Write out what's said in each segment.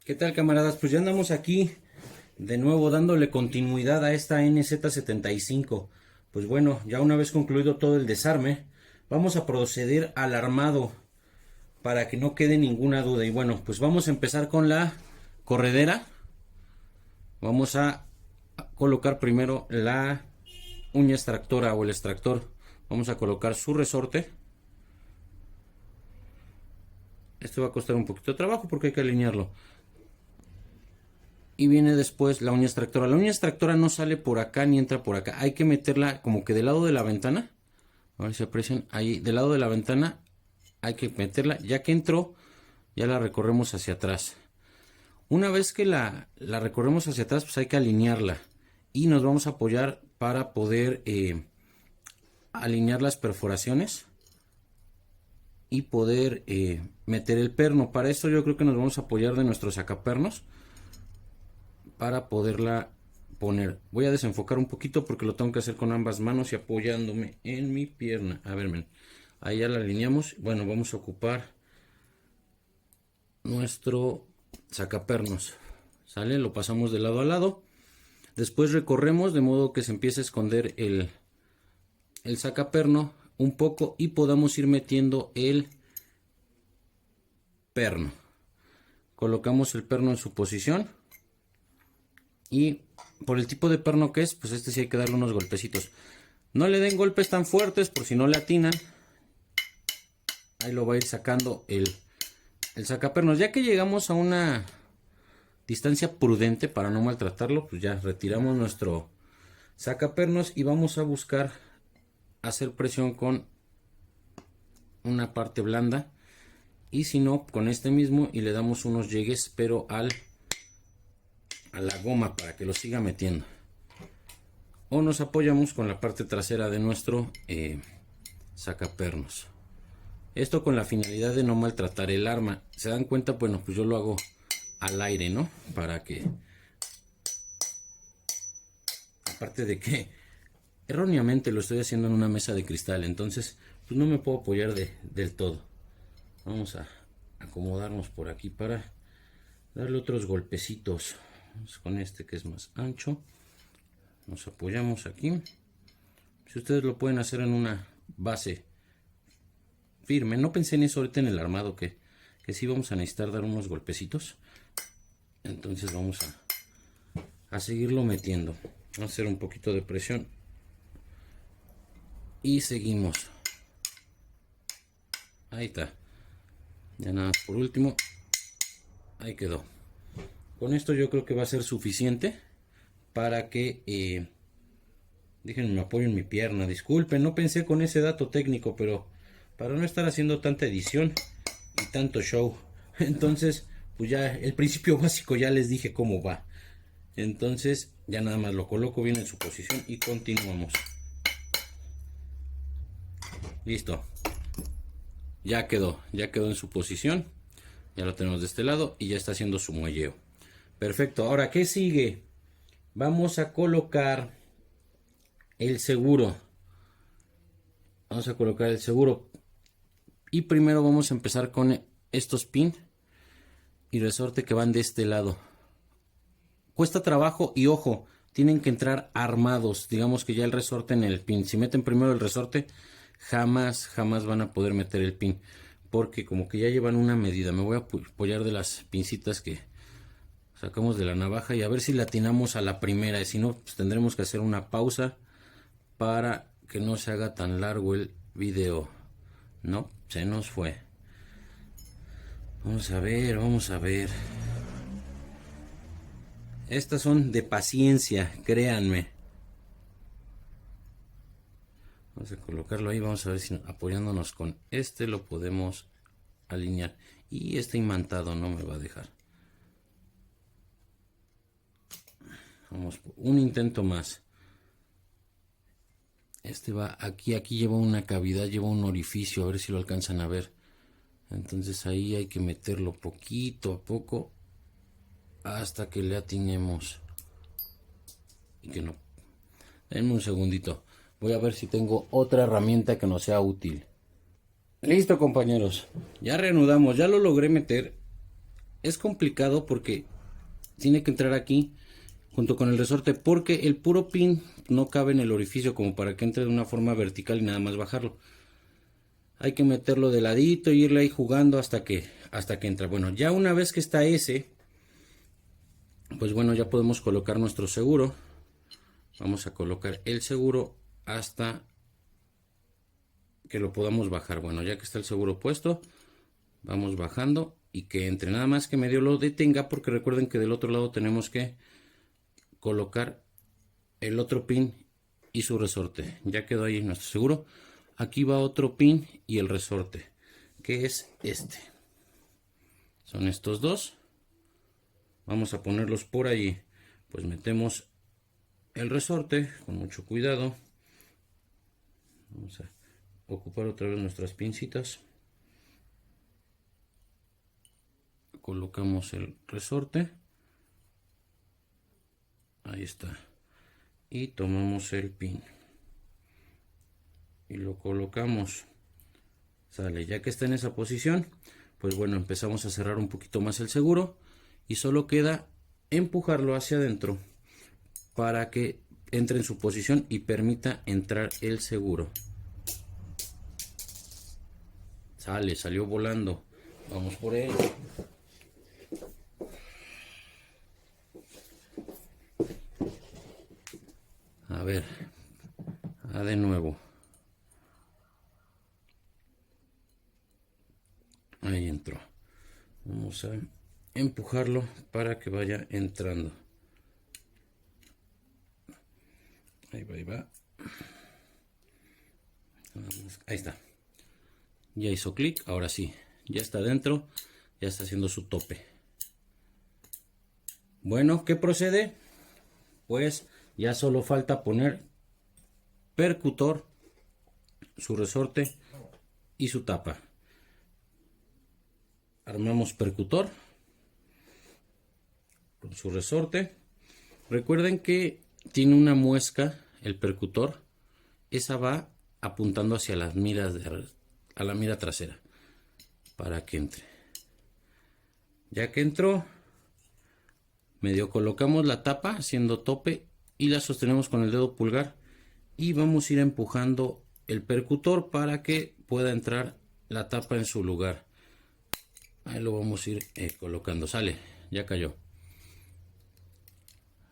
¿Qué tal, camaradas? Pues ya andamos aquí de nuevo dándole continuidad a esta NZ75. Pues bueno, ya una vez concluido todo el desarme, vamos a proceder al armado para que no quede ninguna duda. Y bueno, pues vamos a empezar con la corredera. Vamos a colocar primero la uña extractora o el extractor. Vamos a colocar su resorte. Esto va a costar un poquito de trabajo porque hay que alinearlo. Y viene después la uña extractora. La uña extractora no sale por acá ni entra por acá. Hay que meterla como que del lado de la ventana. A ver si aprecian. Ahí, del lado de la ventana, hay que meterla. Ya que entró, ya la recorremos hacia atrás. Una vez que la recorremos hacia atrás, pues hay que alinearla. Y nos vamos a apoyar para poder alinear las perforaciones. Y poder meter el perno. Para esto yo creo que nos vamos a apoyar de nuestros sacapernos para poderla poner. Voy a desenfocar un poquito porque lo tengo que hacer con ambas manos y apoyándome en mi pierna. A ver, men, ahí ya la alineamos. Bueno, vamos a ocupar nuestro sacapernos. ¿Sale? Lo pasamos de lado a lado. Después recorremos de modo que se empiece a esconder el sacaperno un poco y podamos ir metiendo el perno. Colocamos el perno en su posición. Y por el tipo de perno que es, pues este sí hay que darle unos golpecitos. No le den golpes tan fuertes por si no le atinan. Ahí lo va a ir sacando el sacapernos. Ya que llegamos a una distancia prudente para no maltratarlo, pues ya retiramos nuestro sacapernos y vamos a buscar hacer presión con una parte blanda. Y si no, con este mismo y le damos unos llegues, pero a la goma para que lo siga metiendo. O nos apoyamos con la parte trasera de nuestro sacapernos. Esto con la finalidad de no maltratar el arma. ¿Se dan cuenta? Bueno, pues yo lo hago al aire, ¿no? Para que... Aparte de que erróneamente lo estoy haciendo en una mesa de cristal. Entonces, pues no me puedo apoyar del todo. Vamos a acomodarnos por aquí para darle otros golpecitos. Vamos con este que es más ancho. Nos apoyamos aquí. Si ustedes lo pueden hacer en una base firme. No pensé en eso ahorita en el armado, que sí vamos a necesitar dar unos golpecitos. Entonces vamos a seguirlo metiendo. Vamos a hacer un poquito de presión. Y seguimos. Ahí está. Ya nada, por último. Ahí quedó. Con esto yo creo que va a ser suficiente para que... déjenme me apoyo en mi pierna. Disculpen, no pensé con ese dato técnico, pero para no estar haciendo tanta edición y tanto show. Entonces, pues ya el principio básico ya les dije cómo va. Entonces, ya nada más lo coloco bien en su posición y continuamos. Listo. Ya quedó en su posición. Ya lo tenemos de este lado y ya está haciendo su muelleo. Perfecto, ahora ¿qué sigue? Vamos a colocar el seguro. Vamos a colocar el seguro. Y primero vamos a empezar con estos pin y resorte que van de este lado. Cuesta trabajo y ojo, tienen que entrar armados. Digamos que ya el resorte en el pin. Si meten primero el resorte, jamás van a poder meter el pin. Porque como que ya llevan una medida. Me voy a apoyar de las pincitas que sacamos de la navaja y a ver si le atinamos a la primera. Y si no, pues tendremos que hacer una pausa para que no se haga tan largo el video. No, se nos fue. Vamos a ver. Estas son de paciencia, créanme. Vamos a colocarlo ahí. Vamos a ver si apoyándonos con este lo podemos alinear. Y este imantado no me va a dejar. Vamos, un intento más. Este va aquí lleva una cavidad, lleva un orificio, a ver si lo alcanzan a ver. Entonces ahí hay que meterlo poquito a poco hasta que le atinemos. Y que no. Denme un segundito. Voy a ver si tengo otra herramienta que nos sea útil. Listo, compañeros. Ya reanudamos, ya lo logré meter. es complicado porque tiene que entrar aquí junto con el resorte, porque el puro pin no cabe en el orificio como para que entre de una forma vertical y nada más bajarlo. Hay que meterlo de ladito y irle ahí jugando hasta que entra. Bueno, ya una vez que está ese, pues bueno, ya podemos colocar nuestro seguro. Vamos a colocar el seguro hasta que lo podamos bajar. Bueno, ya que está el seguro puesto, vamos bajando y que entre. Nada más que medio lo detenga, porque recuerden que del otro lado tenemos que colocar el otro pin y su resorte. Ya quedó ahí nuestro seguro. Aquí va otro pin y el resorte, que es este. Son estos dos. Vamos a ponerlos por allí. Pues metemos el resorte con mucho cuidado. Vamos a ocupar otra vez nuestras pincitas. Colocamos el resorte. Ahí está. Y tomamos el pin y lo colocamos. Sale, ya que está en esa posición, pues bueno, empezamos a cerrar un poquito más el seguro y solo queda empujarlo hacia adentro para que entre en su posición y permita entrar el seguro. Sale, salió volando. Vamos por él. A ver, de nuevo. Ahí entró. Vamos a empujarlo para que vaya entrando. Ahí va, ahí va. Ahí está. Ya hizo clic. Ahora sí, ya está dentro. Ya está haciendo su tope. Bueno, ¿qué procede? Pues ya solo falta poner percutor, su resorte y su tapa. Armamos percutor con su resorte. Recuerden que tiene una muesca el percutor. Esa va apuntando hacia las miras a la mira trasera para que entre. Ya que entró, medio colocamos la tapa haciendo tope y la sostenemos con el dedo pulgar y vamos a ir empujando el percutor para que pueda entrar la tapa en su lugar. Ahí lo vamos a ir colocando. Sale, ya cayó.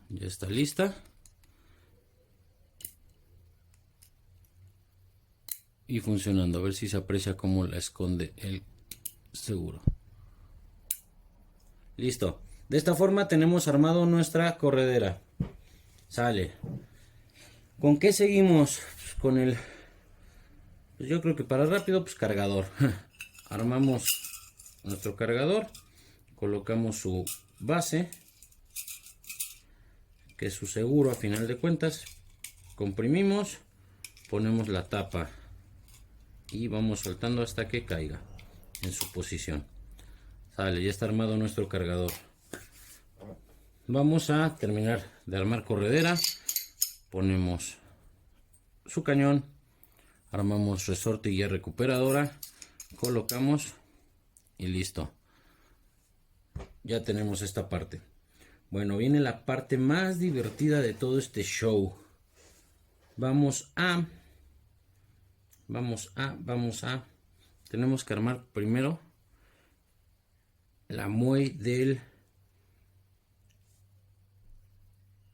Ya está lista. Y funcionando. A ver si se aprecia cómo la esconde el seguro. Listo. De esta forma tenemos armado nuestra corredera. Sale. ¿Con qué seguimos? Pues con el... Pues yo creo que para rápido, pues cargador. Armamos nuestro cargador. Colocamos su base, que es su seguro a final de cuentas. Comprimimos. Ponemos la tapa. Y vamos soltando hasta que caiga en su posición. Sale, ya está armado nuestro cargador. Vamos a terminar de armar corredera. Ponemos su cañón. Armamos resorte y guía recuperadora. Colocamos y listo. Ya tenemos esta parte. Bueno, viene la parte más divertida de todo este show. Vamos a. Tenemos que armar primero la muelle del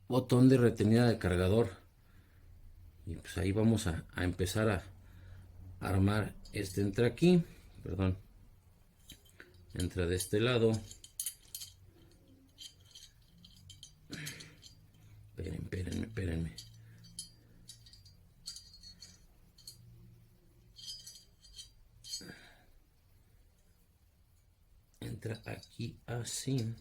botón de retenida de cargador. Y pues ahí vamos a empezar a armar. Este entra aquí, perdón, entra de este lado. Espérenme. Entra aquí así.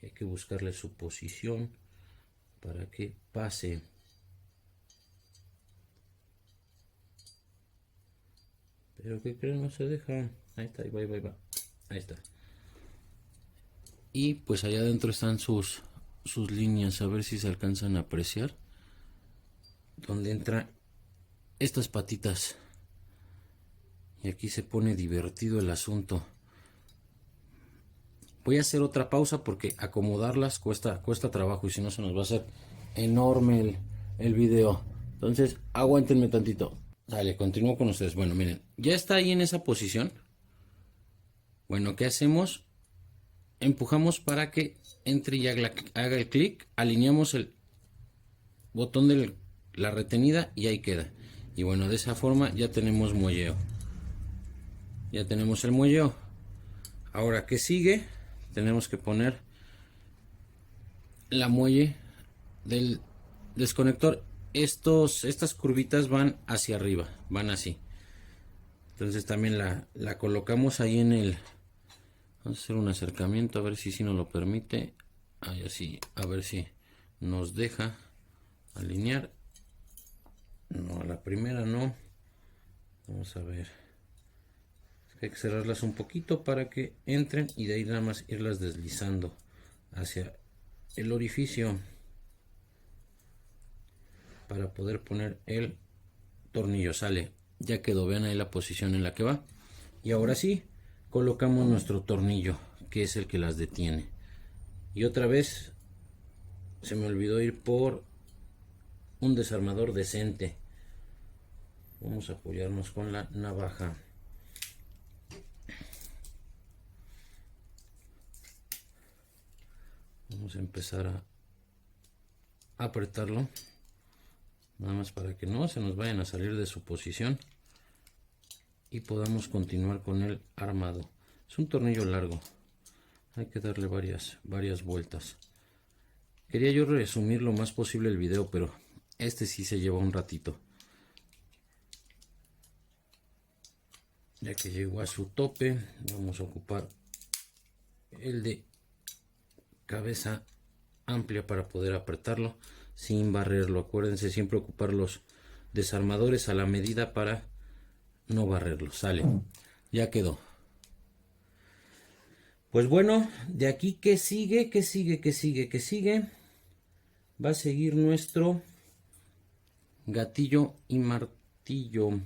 Y hay que buscarle su posición para que pase. Pero que creo no se deja. Ahí está, ahí va. Ahí está. Y pues allá adentro están sus líneas. A ver si se alcanzan a apreciar. Donde entra estas patitas. Y aquí se pone divertido el asunto. Voy a hacer otra pausa porque acomodarlas cuesta trabajo y si no se nos va a hacer enorme el video. Entonces aguántenme tantito. Dale, continúo con ustedes. Bueno, miren, ya está ahí en esa posición. Bueno, ¿qué hacemos? Empujamos para que entre y haga el clic. Alineamos el botón de la retenida y ahí queda. Y bueno, de esa forma ya tenemos muelleo. Ya tenemos el muelleo. Ahora, ¿qué sigue? Tenemos que poner la muelle del desconector. Estas curvitas van hacia arriba, van así. Entonces también la colocamos ahí en el... Vamos a hacer un acercamiento a ver si nos lo permite. Ahí así, a ver si nos deja alinear. No, a la primera no. Vamos a ver. Hay que cerrarlas un poquito para que entren y de ahí nada más irlas deslizando hacia el orificio para poder poner el tornillo. Sale, ya quedó, vean ahí la posición en la que va. Y ahora sí colocamos nuestro tornillo, que es el que las detiene. Y otra vez se me olvidó ir por un desarmador decente. Vamos a apoyarnos con la navaja. Vamos a empezar a apretarlo, nada más para que no se nos vayan a salir de su posición y podamos continuar con el armado. Es un tornillo largo, hay que darle varias vueltas. Quería yo resumir lo más posible el video, pero este sí se lleva un ratito. Ya que llegó a su tope, vamos a ocupar el de cabeza amplia para poder apretarlo sin barrerlo. Acuérdense siempre ocupar los desarmadores a la medida para no barrerlo. Sale, ya quedó. Pues bueno, de aquí ¿qué sigue? ¿Qué sigue? ¿Qué sigue? ¿Qué sigue? Va a seguir nuestro gatillo y martillo.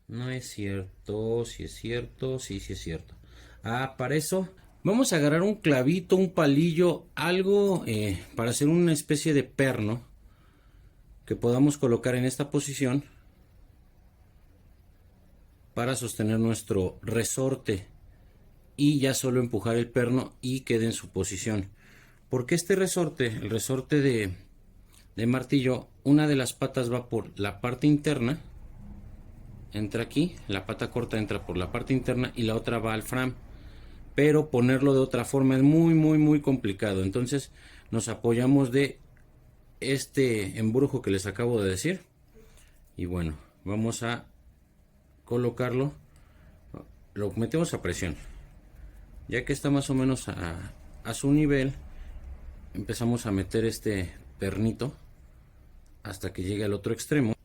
No es cierto, si es cierto, sí es cierto. Para eso vamos a agarrar un clavito, un palillo, algo para hacer una especie de perno que podamos colocar en esta posición para sostener nuestro resorte y ya solo empujar el perno y quede en su posición. Porque este resorte, el resorte de martillo, una de las patas va por la parte interna, entra aquí, la pata corta entra por la parte interna y la otra va al fram. Pero ponerlo de otra forma es muy complicado. Entonces nos apoyamos de este embrujo que les acabo de decir. Y bueno, vamos a colocarlo. Lo metemos a presión. Ya que está más o menos a su nivel, empezamos a meter este pernito hasta que llegue al otro extremo.